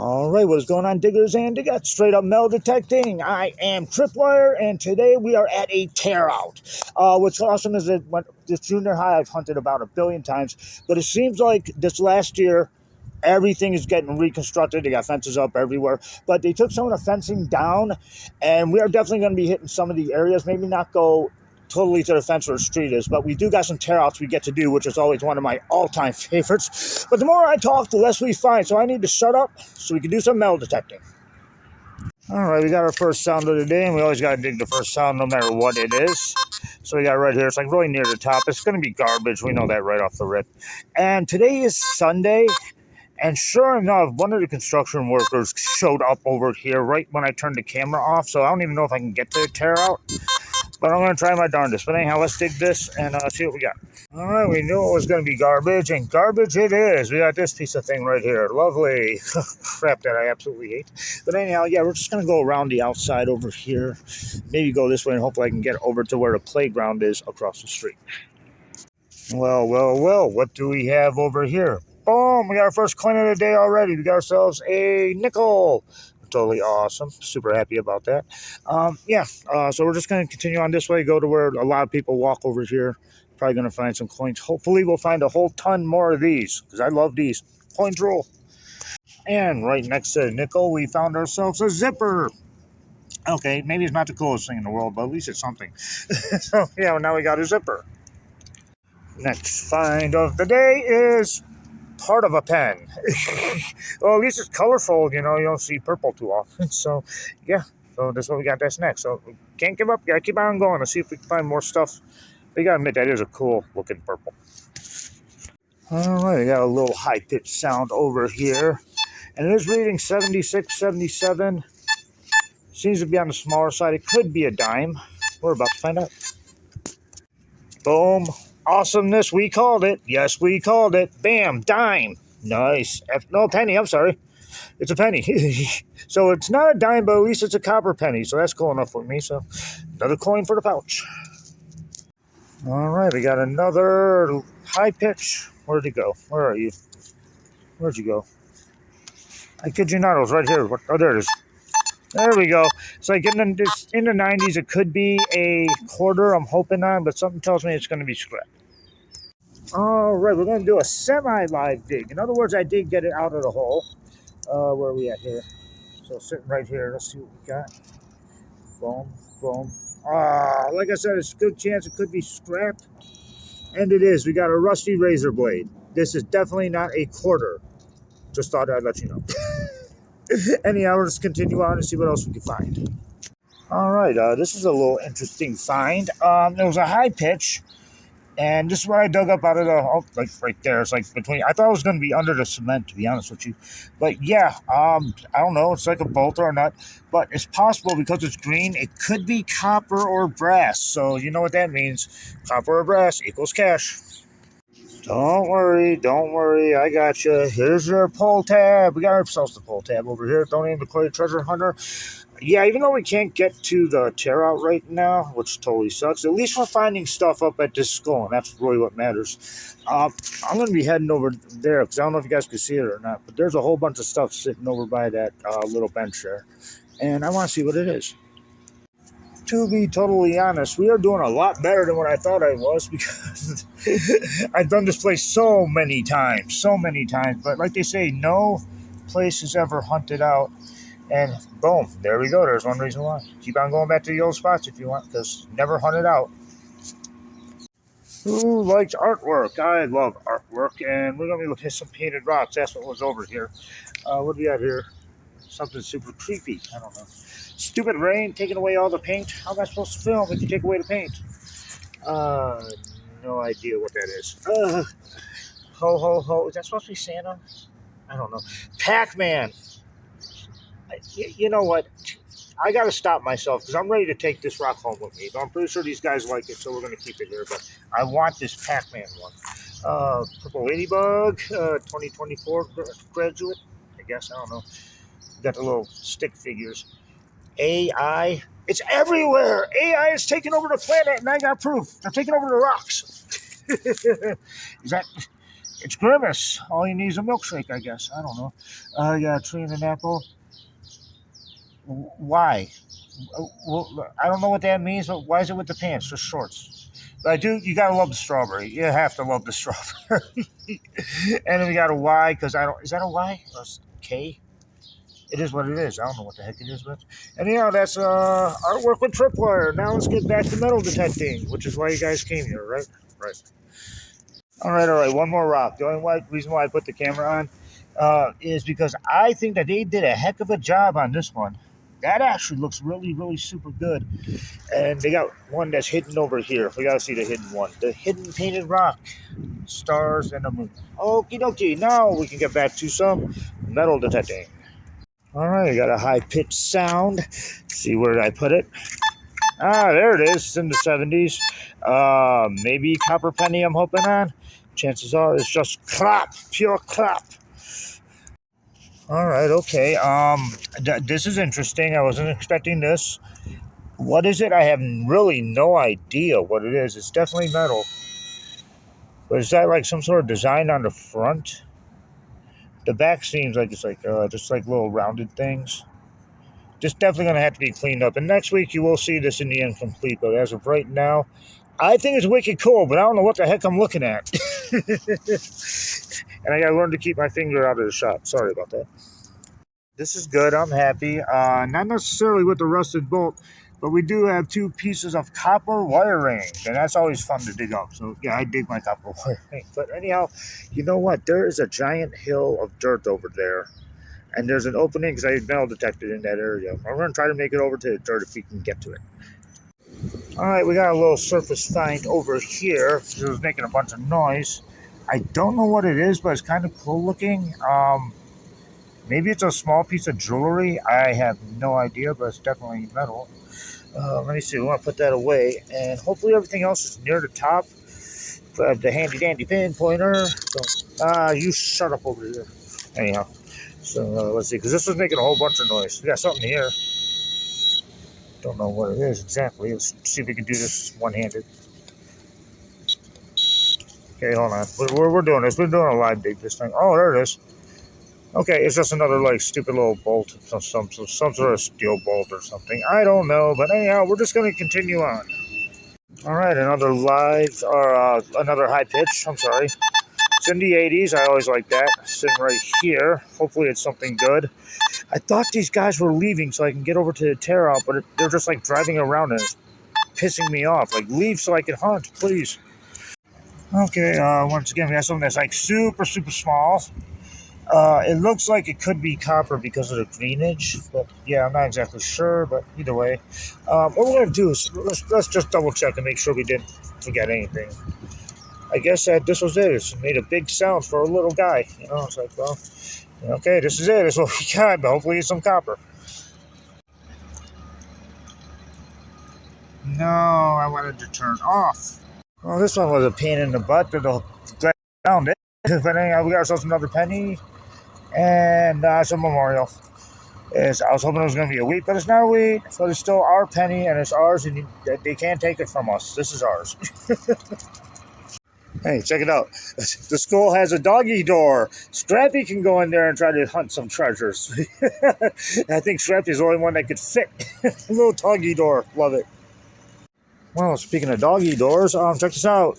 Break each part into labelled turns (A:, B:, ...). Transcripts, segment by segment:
A: All right, what is going on, diggers and diggers? Straight up metal detecting. I am Tripwire, and today we are at a tear out. What's awesome is that this junior high I've hunted about 1 billion times, but it seems like this last year everything is getting reconstructed. They got fences up everywhere, but they took some of the fencing down, and we are definitely going to be hitting some of the areas. Maybe not go totally to the fence where the street is, but we do got some tear outs we get to do, which is always one of my all-time favorites. But the more I talk, the less we find, so I need to shut up so we can do some metal detecting. All right, we got our first sound of the day, and we always got to dig the first sound no matter what it is. So we got right here, it's like really near the top. It's going to be garbage. We know that right off the rip. And today is Sunday, and sure enough, one of the construction workers showed up over here right when I turned the camera off, so I don't even know if I can get to the tear out. But I'm going to try my darndest. But anyhow, let's dig this and see what we got. All right, we knew it was going to be garbage, and garbage it is. We got this piece of thing right here. Lovely. Crap that I absolutely hate. But anyhow, yeah, we're just going to go around the outside over here. Maybe go this way, and hopefully I can get over to where the playground is across the street. Well, what do we have over here? Boom, we got our first coin of the day already. We got ourselves a nickel. Totally awesome. Super happy about that. So we're just going to continue on this way, go to where a lot of people walk over here. Probably going to find some coins. Hopefully we'll find a whole ton more of these, because I love these. Coins roll. And right next to the nickel, we found ourselves a zipper. Okay, maybe it's not the coolest thing in the world, but at least it's something. So, yeah, now we got a zipper. Next find of the day is part of a pen. Well, at least it's colorful, you don't see purple too often. So, yeah, so that's what we got. That's next. So, can't give up. Gotta keep on going. Let's see if we can find more stuff. But you gotta admit, that is a cool looking purple. All right, we got a little high pitched sound over here. And it is reading 76, 77. Seems to be on the smaller side. It could be a dime. We're about to find out. Boom. Awesomeness, we called it. Yes, we called it. Bam, dime. Nice. No, penny, I'm sorry. It's a penny. So it's not a dime, but at least it's a copper penny. So that's cool enough for me. So another coin for the pouch. All right, we got another high pitch. Where'd it go? Where are you? Where'd you go? I kid you not, it was right here. Oh, there it is. There we go. It's like in the 90s, it could be a quarter I'm hoping on, but something tells me it's going to be scrap. All right, we're going to do a semi-live dig. In other words, I did get it out of the hole. Where are we at here? So sitting right here. Let's see what we got. Boom, boom. Like I said, it's a good chance it could be scrap. And it is. We got a rusty razor blade. This is definitely not a quarter. Just thought I'd let you know. Anyhow, we'll just continue on and see what else we can find. All right, this is a little interesting find. There was a high pitch. And this is what I dug up out of like right there. It's like between, I thought it was going to be under the cement, to be honest with you. But yeah, I don't know. It's like a bolt or a nut. But it's possible because it's green. It could be copper or brass. So you know what that means. Copper or brass equals cash. Don't worry. I got you. Here's your pull tab. We got ourselves the pull tab over here. Don't aim to play treasure hunter. Yeah, even though we can't get to the tear out right now, which totally sucks, at least we're finding stuff up at this skull, and that's really what matters. I'm going to be heading over there, because I don't know if you guys can see it or not, but there's a whole bunch of stuff sitting over by that little bench there, and I want to see what it is. To be totally honest, we are doing a lot better than what I thought I was, because I've done this place so many times, but like they say, no place is ever hunted out. And boom, there we go. There's one reason why. Keep on going back to the old spots if you want, because never hunt it out. Who likes artwork? I love artwork, and we're going to be looking at some painted rocks. That's what was over here. What do we got here? Something super creepy. I don't know. Stupid rain taking away all the paint. How am I supposed to film if you take away the paint? No idea what that is. Ho, ho, ho. Is that supposed to be Santa? I don't know. Pac-Man. You know what? I got to stop myself because I'm ready to take this rock home with me. But I'm pretty sure these guys like it, so we're going to keep it here. But I want this Pac-Man one. Purple Ladybug, 2024 graduate, I guess. I don't know. Got the little stick figures. AI. It's everywhere. AI is taking over the planet, and I got proof. They're taking over the rocks. Is that... It's Grimace. All you need is a milkshake, I guess. I don't know. Yeah, a tree and an apple. Why? Well, I don't know what that means, but why is it with the pants? Just shorts. But I do. You gotta love the strawberry. You have to love the strawberry. And then we got a Y because I don't. Is that a Y or K? It is what it is. I don't know what the heck it is, but anyhow, that's artwork with Tripwire. Now let's get back to metal detecting, which is why you guys came here, right? Right. All right, all right. One more rock. The only reason why I put the camera on is because I think that they did a heck of a job on this one. That actually looks really, really super good. And they got one that's hidden over here. We got to see the hidden one. The hidden painted rock. Stars and the moon. Okie dokie. Now we can get back to some metal detecting. All right, I got a high-pitched sound. See where I put it? Ah, there it is. It's in the 70s. Maybe copper penny I'm hoping on. Chances are it's just crap. Pure crap. All right, okay. This is interesting. I wasn't expecting this. What is it? I have really no idea what it is. It's definitely metal. But is that like some sort of design on the front? The back seems like it's like just like little rounded things. Just definitely going to have to be cleaned up. And next week you will see this in the incomplete. But as of right now, I think it's wicked cool, but I don't know what the heck I'm looking at. And I got to learn to keep my finger out of the shot. Sorry about that. This is good. I'm happy. Not necessarily with the rusted bolt, but we do have two pieces of copper wiring, and that's always fun to dig up. So, yeah, I dig my copper wiring. But anyhow, you know what? There is a giant hill of dirt over there, and there's an opening because I metal detected in that area. I'm going to try to make it over to the dirt if we can get to it. All right, we got a little surface find over here. It was making a bunch of noise. I don't know what it is, but it's kind of cool looking. Maybe it's a small piece of jewelry. I have no idea, but it's definitely metal. Let me see. We want to put that away, and hopefully everything else is near the top. Grab the handy dandy pinpointer. You shut up over here. Anyhow, so let's see, because this was making a whole bunch of noise. We got something here. Don't know what it is exactly. Let's see if we can do this one-handed. Okay, hold on. We're doing this. We're doing a live dig this thing. Oh, there it is. Okay, it's just another like stupid little bolt, some sort of steel bolt or something. I don't know, but anyhow, we're just going to continue on. All right, another live or another high pitch. I'm sorry. It's in the 80s. I always like that. Sitting right here. Hopefully, it's something good. I thought these guys were leaving so I can get over to the tear out, but they're just like driving around and it's pissing me off. Like, leave so I can hunt, please. Okay, once again, we have something that's like super, super small. It looks like it could be copper because of the greenage, but yeah, I'm not exactly sure, but either way. What we're going to do is let's just double check and make sure we didn't forget anything. I guess that this was it. It's made a big sound for a little guy. You know, it's like, well, okay, this is it. This is what we got, but hopefully it's some copper. No, I wanted to turn off. Well, this one was a pain in the butt, but the ground it. But anyhow, we got ourselves another penny. And it's a memorial. I was hoping it was going to be a wheat, but it's not a wheat. So it's still our penny, and it's ours, and they can't take it from us. This is ours. Hey, check it out. The school has a doggy door. Scrappy can go in there and try to hunt some treasures. I think Scrappy's the only one that could fit. A little doggy door. Love it. Well, speaking of doggy doors, check this out.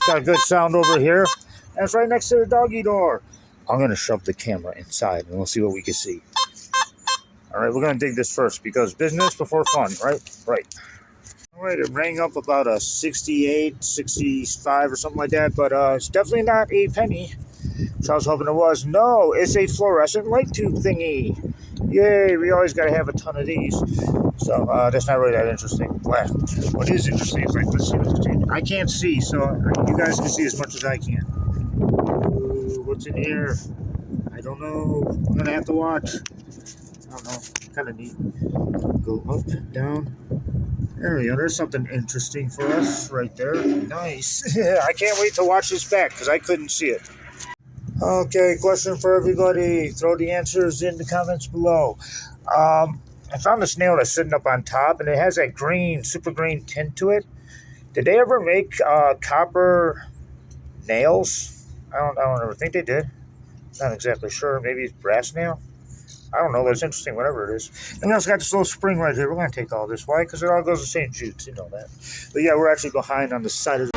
A: Got a good sound over here. And it's right next to the doggy door. I'm going to shove the camera inside and we'll see what we can see. All right, we're going to dig this first because business before fun, right? Right. All right, it rang up about a 68, 65 or something like that, but it's definitely not a penny. So I was hoping it was. No, it's a fluorescent light tube thingy. Yay, we always got to have a ton of these. So that's not really that interesting. Well, what is interesting is like, let's see what's interesting. I can't see, so you guys can see as much as I can. What's in here? I don't know. I'm gonna have to watch. I don't know. Kind of neat. Go up, down. There we go. There's something interesting for us right there. Nice. I can't wait to watch this back because I couldn't see it. Okay, question for everybody. Throw the answers in the comments below. I found a snail that's sitting up on top, and it has that green, super green tint to it. Did they ever make copper nails? I don't ever think they did. Not exactly sure. Maybe it's brass nail. I don't know, but it's interesting, whatever it is. And we also got this little spring right here. We're going to take all this. Why? Because it all goes to St. Jude's. You know that. But yeah, we're actually behind on the side of the.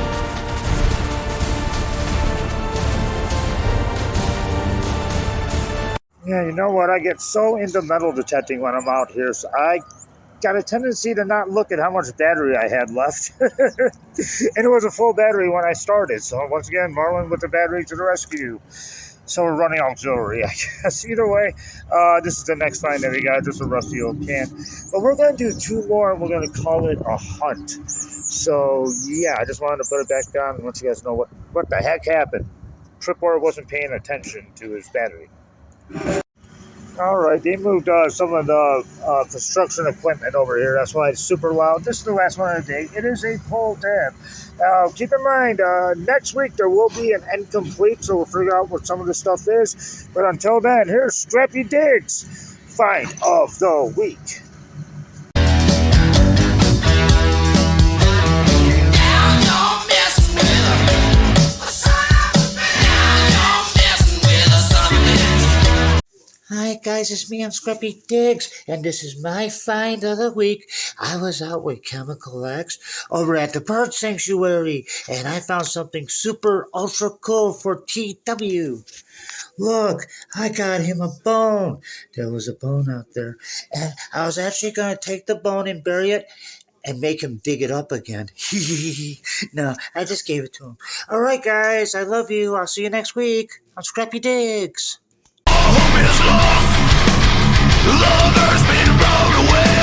A: Yeah, you know what? I get so into metal detecting when I'm out here. So I got a tendency to not look at how much battery I had left. And it was a full battery when I started. So once again, Marlon with the battery to the rescue. So we're running auxiliary, I guess. Either way, this is the next find that we got. Just a rusty old can. But we're going to do two more, and we're going to call it a hunt. So, yeah, I just wanted to put it back down and let you guys know what the heck happened. Tripwire wasn't paying attention to his battery. All right, they moved some of the construction equipment over here. That's why it's super loud. This is the last one of the day. It is a pull tab. Keep in mind, next week there will be an incomplete, so we'll figure out what some of the stuff is. But until then, here's Scrappy Diggs, Find of the Week. Hi guys, it's me, I'm Scrappy Diggs, and this is my find of the week. I was out with Chemical X over at the Bird Sanctuary, and I found something super ultra cool for TW. Look, I got him a bone. There was a bone out there, and I was actually going to take the bone and bury it and make him dig it up again. No, I just gave it to him. All right, guys, I love you. I'll see you next week. I'm Scrappy Diggs. Hope is lost. Love has been blown away.